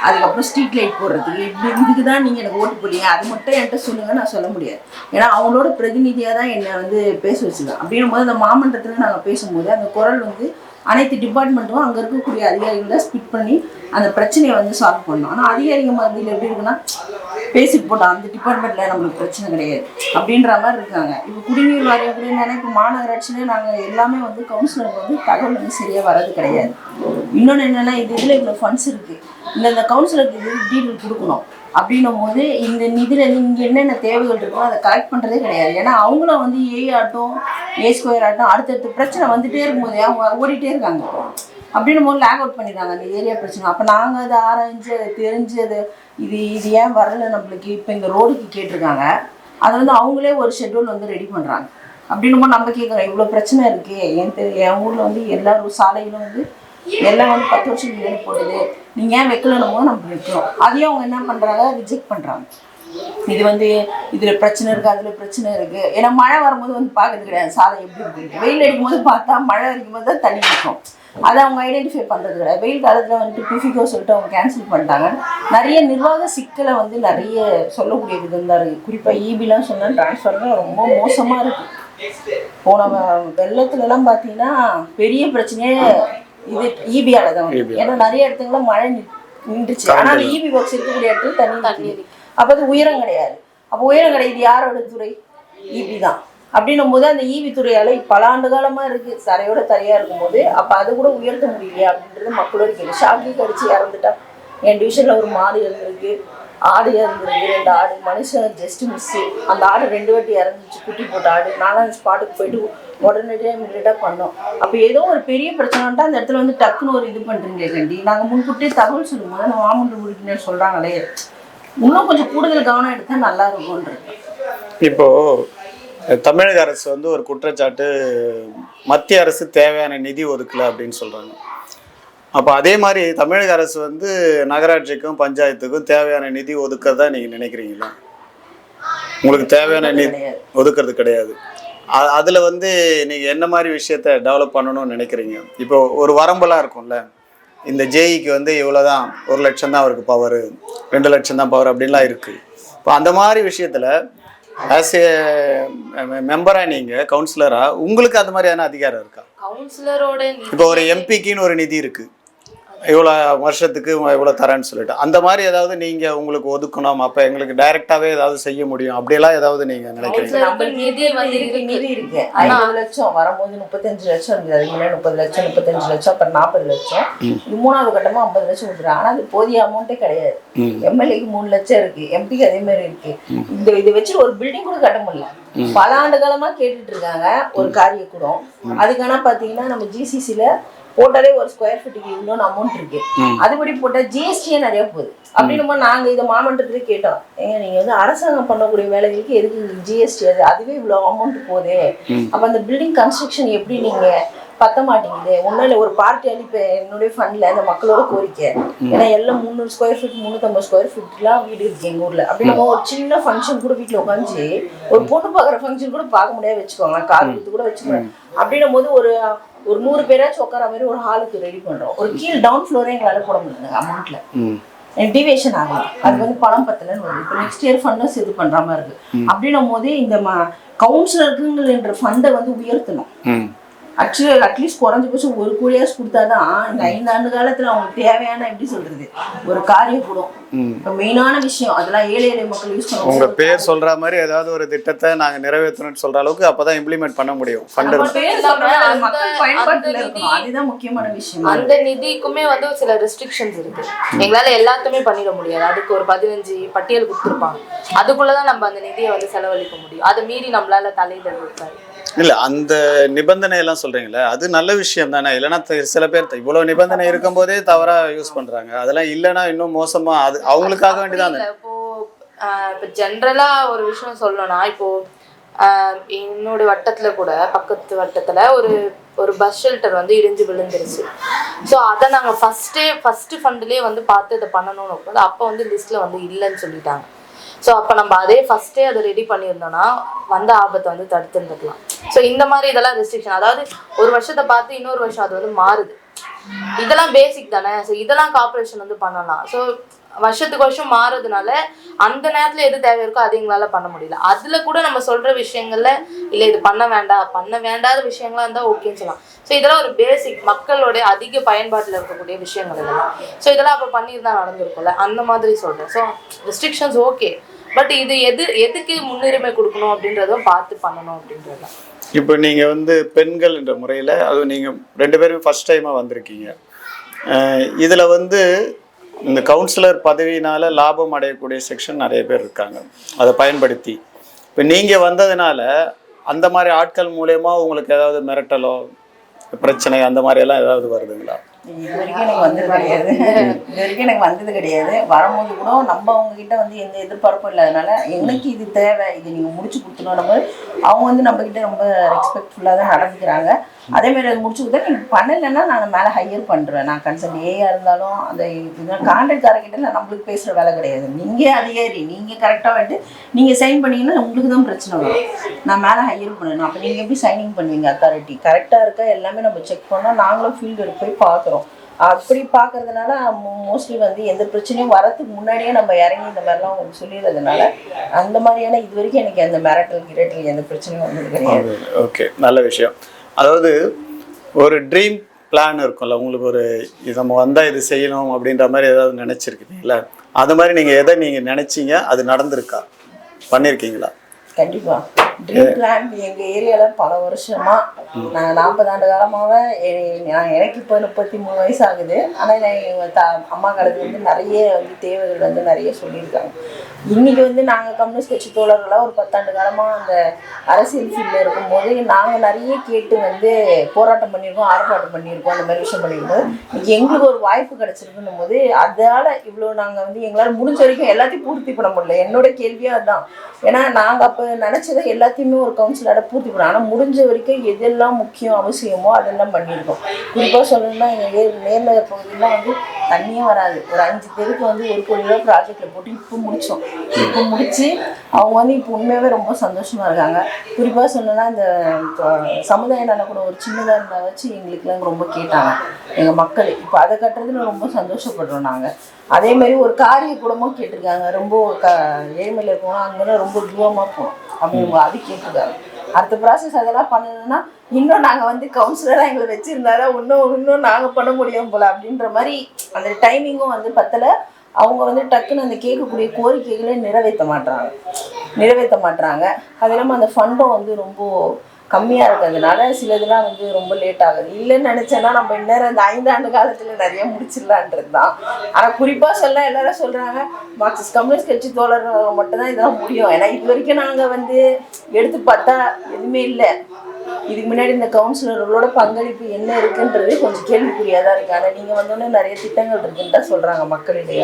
அதுக்கப்புறம் ஸ்ட்ரீட் லைட் போடுறதுக்கு, இதுக்கு தான் நீங்கள் எனக்கு ஓட்டு போட்டீங்க, அது மட்டும் என்கிட்ட சொல்லுங்கள் நான் சொல்ல முடியாது. ஏன்னா அவங்களோட பிரதிநிதியாக தான் என்னை வந்து பேச வச்சுக்கலாம். அப்படின்னும் போது அந்த மாமன்றத்தில் நாங்கள் பேசும்போது அந்த குரல் வந்து அனைத்து டிபார்ட்மெண்ட்டும் அங்கே இருக்கக்கூடிய அதிகாரிகளை ஸ்பிட் பண்ணி அந்த பிரச்சனையை வந்து சால்வ் பண்ணோம். ஆனால் அதிகாரிகள் மத்தியில் எப்படி இருக்குன்னா பேசிட்டு போட்டோம், அந்த டிபார்ட்மெண்ட்டில் நம்மளுக்கு பிரச்சனை கிடையாது அப்படின்ற மாதிரி இருக்காங்க. இப்போ குடிநீர் வாரியம் கூட என்னன்னா இப்போ மாநகராட்சியிலே நாங்கள் எல்லாமே வந்து கவுன்சிலருக்கு வந்து தகவல் வந்து சரியாக வர்றது கிடையாது. இன்னொன்று என்னென்னா இதில் இவ்வளோ ஃபண்ட்ஸ் இருக்குது, இந்த கவுன்சிலருக்கு இது டீட்டெயில் கொடுக்கணும் அப்படின்னும் போது இந்த நிதியில் இங்கே என்னென்ன தேவைகள் இருக்கோ அதை கலெக்ட் பண்ணுறதே கிடையாது. ஏன்னா அவங்களும் வந்து ஏ ஆட்டம் A² ஆட்டம் அடுத்தடுத்து பிரச்சனை வந்துகிட்டே இருக்கும்போது அவங்க ஓடிட்டே இருக்காங்க. அப்படின்னும் போது லேக் அவுட் பண்ணிடுறாங்க அந்த ஏரியா பிரச்சனை. அப்போ நாங்கள் அதை ஆராய்ஞ்சு அதை தெரிஞ்சு அது இது ஏன் வரல நம்மளுக்கு, இப்போ இந்த ரோடுக்கு கேட்டிருக்காங்க, அதை வந்து அவங்களே ஒரு ஷெட்யூல் வந்து ரெடி பண்ணுறாங்க. அப்படின்னும் போது நம்ம கேட்குறோம் இவ்வளோ பிரச்சனை இருக்குது, என் ஊரில் வந்து எல்லா சாலைகளும் வந்து எல்லாம் வந்து 10 வருஷம் முன்னாடி போட்டது, நீங்கள் ஏன் வைக்கலன்னும் போது நம்ம வைக்கிறோம். அதையும் அவங்க என்ன பண்ணுறாங்க, ரிஜெக்ட் பண்ணுறாங்க. இது வந்து இதில் பிரச்சனை இருக்குது, அதில் பிரச்சனை இருக்குது. ஏன்னா மழை வரும்போது வந்து பார்க்கறது கிடையாது சாலை எப்படி இருக்குது, வெயில் அடிக்கும் போது பார்த்தா மழை அடிக்கும் போது தான் தண்ணி இருக்கும், அதை அவங்க ஐடென்டிஃபை பண்ணுறது கிடையாது. வெயில் காலத்தில் வந்துட்டு பிஃபிகோ சொல்லிட்டு அவங்க கேன்சல் பண்ணிட்டாங்க. நிறைய நிர்வாக சிக்கலை வந்து நிறைய சொல்லக்கூடிய விதம் தான் இருக்குது. குறிப்பாக இபிலாம் சொன்னால் டிரான்ஸ்ஃபர்லாம் ரொம்ப மோசமாக இருக்குது. போன வெள்ளத்துலலாம் பார்த்தீங்கன்னா பெரிய பிரச்சனையே இது இபியால தான். ஏன்னா நிறைய இடத்துல மழை நின்றுச்சு, ஆனால் இபி பாக்ஸ் இருக்கக்கூடிய இடத்துல தண்ணி. அப்போ அது உயரம் கிடையாது. அப்போ உயரம் கிடையாது, யாரோட துறை? இபி தான். அப்படின்னும் போது அந்த ஈவித்துறையால பல ஆண்டு காலமா இருக்கு, தரையோட தரையா இருக்கும்போது அப்ப அது கூட உயர்த்த முடியலையா அப்படின்றது மக்களோட கேள்வி. ஷாக்கி கடிச்சு இறந்துட்டா, என் டிவிஷன்ல ஒரு மாடு இறந்துருக்கு, ஆடு இறந்துருக்கு, 2 ஆடு, மனுஷன் ஜஸ்ட் மிஸ்ஸு. அந்த ஆடு 2 வாட்டி இறந்துச்சு, குட்டி போட்ட ஆடு. நானும் அந்த ஸ்பாட்டுக்கு போயிட்டு உடனடியாக இமீடியட்டாக பண்ணோம். அப்போ ஏதோ ஒரு பெரிய பிரச்சனைன்ட்டா அந்த இடத்துல வந்து டக்குன்னு ஒரு இது பண்ணுறீங்களே கண்டி, நாங்கள் முன்கூட்டியே தகவல் சொல்லும்போது நம்ம மாமன்ற உறுப்பினர் சொல்கிறாங்களே, இன்னும் கொஞ்சம் கூடுதல் கவனம் எடுத்தால் நல்லா இருக்கும்ன்றது. இப்போது தமிழக அரசு வந்து ஒரு குற்றச்சாட்டு, மத்திய அரசு தேவையான நிதி ஒதுக்கலை அப்படின்னு சொல்கிறாங்க. அப்போ அதே மாதிரி தமிழக அரசு வந்து நகராட்சிக்கும் பஞ்சாயத்துக்கும் தேவையான நிதி ஒதுக்கிறதா நீங்கள் நினைக்கிறீங்களா? உங்களுக்கு தேவையான நிதி ஒதுக்கிறது கிடையாது. அதில் வந்து நீங்கள் என்ன மாதிரி விஷயத்த டெவலப் பண்ணணும்னு நினைக்கிறீங்க? இப்போ ஒரு வரம்பெல்லாம் இருக்கும்ல, இந்த ஜேஇக்கு வந்து இவ்வளோ தான், 1 லட்சம் தான் அவருக்கு பவர், 2 லட்சம் தான் பவர் அப்படின்லாம் இருக்குது. இப்போ அந்த மாதிரி விஷயத்தில் ஆஸ் ஏ மெம்பராக நீங்கள் கவுன்சிலராக உங்களுக்கு அந்த மாதிரியான அதிகாரம் இருக்கா? கவுன்சிலரோட இப்போ ஒரு எம்பிக்குன்னு ஒரு நிதி இருக்குது, இவ்வளோ வருஷத்துக்கு இவ்வளோ தரேன்னு சொல்லிட்டு, அந்த மாதிரி ஏதாவது நீங்கள் உங்களுக்கு ஒதுக்கணும், அப்போ எங்களுக்கு டைரெக்டாகவே ஏதாவது செய்ய முடியும் அப்படியெல்லாம் ஏதாவது நீங்கள் நினைக்கிறீங்க? நிதி இருக்கு. 50 லட்சம் வரும்போது 35 லட்சம் இருக்குது, அதுக்கு முன்னாடி 30 லட்சம், 35 லட்சம், அப்புறம் 40 லட்சம், 3வது கட்டமாக 50 லட்சம் கொடுத்துருக்காங்க. ஆனால் அது போதிய அமௌண்ட்டே கிடையாது. எம்எல்ஏக்கு 3 லட்சம் இருக்கு, எம்பிக்கு அதே மாதிரி இருக்கு. இதை வச்சு ஒரு பில்டிங் கூட கட்ட முடியல. பல ஆண்டு காலமா கேட்டுட்டு இருக்காங்க ஒரு காரிய கூடம். அதுக்கான பாத்தீங்கன்னா நம்ம ஜிசிசில போட்டாலே ஒரு ஸ்கொயர் ஃபீட்டுக்கு இவ்வளோன்னு அமௌண்ட் இருக்கு. அதுபடி போட்டால் ஜிஎஸ்டியே நிறைய போகுது. அப்படின்னும் நாங்கள் இதை மாமன்றத்துலேயே கேட்டோம், ஏங்க நீங்கள் வந்து அரசாங்கம் பண்ணக்கூடிய வேலைகளுக்கு எதுக்கு ஜிஎஸ்டி, அதுவே இவ்வளோ அமௌண்ட் போகுது, அப்போ அந்த பில்டிங் கன்ஸ்ட்ரக்ஷன் எப்படி நீங்கள் பத்த மாட்டேங்குது? ஒன்றும் இல்லை, ஒரு பார்ட்டியால் இப்போ என்னுடைய ஃபண்டில் அந்த மக்களோட கோரிக்கை, ஏன்னா எல்லாம் 300 ஸ்கொயர் ஃபீட் 350 ஸ்கொயர் ஃபீட்லாம் வீடு இருக்குது எங்கள் ஊரில். அப்படின்னா ஒரு சின்ன ஃபங்க்ஷன் கூட வீட்டில் உட்காந்து ஒரு பொண்ணு பார்க்குற ஃபங்க்ஷன் கூட பார்க்க முடியாது வச்சுக்கோங்களேன், கார் கொடுத்து கூட வச்சுக்கோங்க. அப்படின்னும் போது ஒரு 100 பேராச்சும் உட்கார மாதிரி ஒரு ஹாலுக்கு ரெடி பண்ணுறோம். ஒரு கீழ் டவுன் ஃப்ளோரே எங்களால் போட முடியுங்க அமௌண்ட்டில், டிவியேஷன் ஆகும். அது வந்து பணம் பத்தலன்னு வருது. இப்போ நெக்ஸ்ட் இயர் ஃபண்டும் இது பண்ணுற மாதிரி இருக்குது. அப்படின்னும் போது இந்த கவுன்சிலருக்குங்கிற ஃபண்டை வந்து உயர்த்தணும். அட்லீஸ்ட் குறைஞ்சபட்சம் ஒரு கோடியாச்சு கொடுத்தாதான் இந்த 5 ஆண்டு காலத்துல அவங்களுக்கு தேவையான எப்படி சொல்றது ஒரு காரியம் கூடும். இப்போ மெயினான விஷயம் அதெல்லாம் ஏழை மக்கள் யூஸ் பண்ணுவாங்க. உங்க பேர் சொல்ற மாதிரி ஏதாவது ஒரு திட்டத்தை நாங்க நிறைவேற்றணும்னு சொல்ற அளவுக்கு அப்பதான் இம்ப்ளிமெண்ட் பண்ண முடியும். அதுதான் முக்கியமான விஷயம். அந்த நிதிக்குமே வந்து சில ரெஸ்ட்ரிக்ஷன்ஸ் இருக்கு, எங்களால எல்லாத்தையுமே பண்ணிட முடியாது. அதுக்கு ஒரு 15 பட்டியல் கொடுத்துருப்பாங்க, அதுக்குள்ளதான் நம்ம அந்த நிதியை வந்து செலவழிக்க முடியும். அதை மீறி நம்மளால தலையிட இருக்காது. இல்லை, அந்த நிபந்தனை எல்லாம் சொல்றீங்களே அது நல்ல விஷயம் தானே. இல்லைன்னா சில பேர் இவ்வளவு நிபந்தனை இருக்கும் போதே தவறா யூஸ் பண்றாங்க. அதெல்லாம் இல்லைன்னா இன்னும் மோசமா அது அவங்களுக்காக வேண்டிதான். இப்போ ஜென்ரலா ஒரு விஷயம் சொல்லணும்னா, இப்போ என்னோட வட்டத்துல கூட பக்கத்து வட்டத்துல ஒரு பஸ் ஷெல்டர் வந்து இடிஞ்சு விழுந்துருச்சு. ஸோ அதை நாங்கள் ஃபர்ஸ்ட் ஃபண்ட்லேயே வந்து பார்த்து இதை பண்ணணும்னு அப்போ வந்து லிஸ்ட்ல வந்து இல்லைன்னு சொல்லிட்டாங்க. ஸோ அப்போ நம்ம அதே ஃபஸ்ட்டே அதை ரெடி பண்ணியிருந்தோம்னா வந்த ஆபத்தை வந்து தடுத்துருந்துக்கலாம். ஸோ இந்த மாதிரி இதெல்லாம் ரெஸ்ட்ரிக்ஷன், அதாவது ஒரு வருஷத்தை பார்த்து இன்னொரு வருஷம் அது வந்து மாறுது. இதெல்லாம் பேசிக் தானே. ஸோ இதெல்லாம் கார்பரேஷன் வந்து பண்ணலாம். ஸோ வருஷத்துக்கு வருஷம் மாறுறதுனால அந்த நேரத்தில் எது தேவை இருக்கோ அது எங்களால் பண்ண முடியல. அதில் கூட நம்ம சொல்கிற விஷயங்கள்ல இல்லை இது பண்ண வேண்டாத விஷயங்களாக இருந்தால் ஓகேன்னு சொல்லலாம். ஸோ இதெல்லாம் ஒரு பேசிக் மக்களோட அதிக பயன்பாட்டில் இருக்கக்கூடிய விஷயங்கள் இதெல்லாம். ஸோ இதெல்லாம் அப்போ பண்ணியிருந்தா நடந்திருக்கும்ல, அந்த மாதிரி சொல்கிறேன். ஸோ ரெஸ்ட்ரிக்ஷன்ஸ் ஓகே, பட் இது எதுக்கு முன்னுரிமை கொடுக்கணும் அப்படின்றதும் பார்த்து பண்ணணும் அப்படின்றது. இப்போ நீங்கள் வந்து பெண்கள் என்ற முறையில் அதுவும் நீங்கள் 2 பேரும் ஃபர்ஸ்ட் டைமாக வந்திருக்கீங்க. இதில் வந்து இந்த கவுன்சிலர் பதவியினால் லாபம் அடையக்கூடிய செக்ஷன் நிறைய பேர் இருக்காங்க, அதை பயன்படுத்தி. இப்போ நீங்கள் வந்ததுனால அந்த மாதிரி ஆட்கள் மூலயமா உங்களுக்கு ஏதாவது மிரட்டலோ பிரச்சனை அந்த மாதிரியெல்லாம் ஏதாவது வருதுங்களா? இது வரைக்கும் எனக்கு வந்தது கிடையாது. வரும்போது கூட நம்ம அவங்ககிட்ட வந்து எந்த எதிர்பார்ப்பும் இல்லாதனால எனக்கு இது தேவை, இது நீங்கள் முடிச்சு கொடுத்துணும் அவங்க வந்து நம்மக்கிட்ட ரொம்ப ரெஸ்பெக்ட்ஃபுல்லாக தான் நடந்துக்கிறாங்க. அதேமாதிரி அதை முடிச்சு கொடுத்தா நீங்கள் பண்ணலைன்னா நான் மேலே ஹையர் பண்ணுறேன். நான் கன்சல்ட் ஏஆர் இருந்தாலும் அந்த கான்ட்ராக்ட்காரர்கிட்ட நம்மளுக்கு பேசுகிற வேலை கிடையாது. நீங்கள் அதிகாரி, நீங்கள் கரெக்டாக வந்துட்டு நீங்கள் சைன் பண்ணிங்கன்னா உங்களுக்கு தான் பிரச்சனை வரும். நான் மேலே ஹையர் பண்ணணும். அப்போ நீங்கள் எப்படி சைனிங் பண்ணுவீங்க? அத்தாரிட்டி கரெக்டாக இருக்கா எல்லாமே நம்ம செக் பண்ணால் நாங்களும் ஃபீல்டு போய் பார்க்குறோம். அப்படி பார்க்கறதுனால மோஸ்ட்லி வந்து எந்த பிரச்சனையும் வரதுக்கு முன்னாடியே நம்ம இறங்கி இந்த மாதிரிலாம் உங்களுக்கு சொல்லிடுறதுனால அந்த மாதிரியான இது வரைக்கும் எனக்கு அந்த மிரட்டல் எந்த பிரச்சனையும் வந்தது கிடையாது. ஓகே, நல்ல விஷயம். அதாவது ஒரு ட்ரீம் பிளான் இருக்கும்ல உங்களுக்கு, ஒரு இது நம்ம வந்தால் இது செய்யணும் அப்படின்ற மாதிரி ஏதாவது நினச்சிருக்கீங்களா? அது மாதிரி நீங்கள் எதை நீங்கள் நினச்சிங்க அது நடந்திருக்கா, பண்ணியிருக்கீங்களா? கண்டிப்பாக ட்ரீம் பிளான் எங்கள் ஏரியாவில் பல வருஷமாக நான் 40 ஆண்டு காலமாக எனக்கு இப்போ 33 வயசு ஆகுது. ஆனால் எங்கள் அம்மா காலத்துல வந்து நிறைய வந்து தேவைகள் வந்து நிறைய சொல்லியிருக்காங்க. இன்றைக்கி வந்து நாங்கள் கம்யூனிஸ்ட் கட்சி தோழர்களாக ஒரு 10 ஆண்டு காலமாக அந்த அரசியல் ஃபீல்டில் இருக்கும்போது நாங்கள் நிறைய கேட்டு வந்து போராட்டம் பண்ணியிருக்கோம், ஆர்ப்பாட்டம் பண்ணியிருக்கோம், அந்த மாதிரி விஷயம் பண்ணியிருக்கோம். இன்றைக்கி எங்களுக்கு ஒரு வாய்ப்பு கிடச்சிருக்குன்னும் போது அதால் இவ்வளோ நாங்கள் வந்து எங்களால் முடிஞ்ச வரைக்கும் எல்லாத்தையும் பூர்த்தி பண்ண முடியல. என்னோட கேள்வியாக அதுதான். ஏன்னா நாங்கள் அப்போ நினச்சதை எல்லாத்தையுமே ஒரு கவுன்சிலரை பூர்த்தி பண்ணோம். ஆனால் முடிஞ்ச வரைக்கும் எதெல்லாம் முக்கியம் அவசியமோ அதெல்லாம் பண்ணியிருக்கோம். குறிப்பாக சொல்லணும்னா எங்கள் நேர்நகர் பகுதியெலாம் வந்து தண்ணியே வராது. ஒரு 5 தெருக்கு வந்து 1 கோடி ரூபா ப்ராஜெக்டில் போட்டு இப்போ முடித்தோம். இப்போ முடித்து அவங்க வந்து இப்போ உண்மையாகவே ரொம்ப சந்தோஷமாக இருக்காங்க. குறிப்பாக சொல்லணும்னா இந்த சமுதாய நலக்கூட ஒரு சின்னதாக இருந்தால் வச்சு எங்களுக்குலாம் ரொம்ப கேட்டாங்க எங்கள் மக்கள். இப்போ அதை கட்டுறதுல ரொம்ப சந்தோஷப்படுறோம் நாங்கள். அதேமாதிரி ஒரு காரிய கூடமும் கேட்டிருக்காங்க. ரொம்ப ஏழ்மையில் இருக்கணும், அங்கெல்லாம் ரொம்ப தூரமாக போகணும் அப்படின்னு அது கேட்டிருக்காங்க. அடுத்த ப்ராசஸ் அதெல்லாம் பண்ணணும்னா இன்னும் நாங்கள் வந்து கவுன்சிலராக எங்களை வச்சுருந்தாதான் இன்னும் நாங்கள் பண்ண முடியும் போல் அப்படின்ற மாதிரி அந்த டைமிங்கும் வந்து பத்தலை. அவங்க வந்து டக்குன்னு அந்த கேட்கக்கூடிய கோரிக்கைகளை நிறைவேற்ற மாட்டுறாங்க. அது இல்லாமல் அந்த ஃபண்டும் வந்து ரொம்ப கம்மியாக இருக்கிறதுனால சிலதுலாம் வந்து ரொம்ப லேட் ஆகுது. இல்லைன்னு நினச்சேன்னா நம்ம இன்னும் அந்த 5 ஆண்டு காலத்தில் நிறைய முடிச்சிடலான்றது தான். ஆனால் குறிப்பாக சொல்ல எல்லாரும் சொல்கிறாங்க மார்க்சிஸ்ட் கம்யூனிஸ்ட் கட்சி தோழர்கள் மட்டும்தான் இதெல்லாம் முடியும். ஏன்னா இது வரைக்கும் நாங்கள் வந்து எடுத்து பார்த்தா எதுவுமே இல்லை. இதுக்கு முன்னாடி இந்த கவுன்சிலர்களோட பங்களிப்பு என்ன இருக்குன்றது கொஞ்சம் கேள்விக்குறியாக தான் இருக்குது. ஆனால் நீங்கள் வந்தோடனே நிறைய திட்டங்கள் இருக்குன்னு தான் சொல்கிறாங்க மக்களிடையே.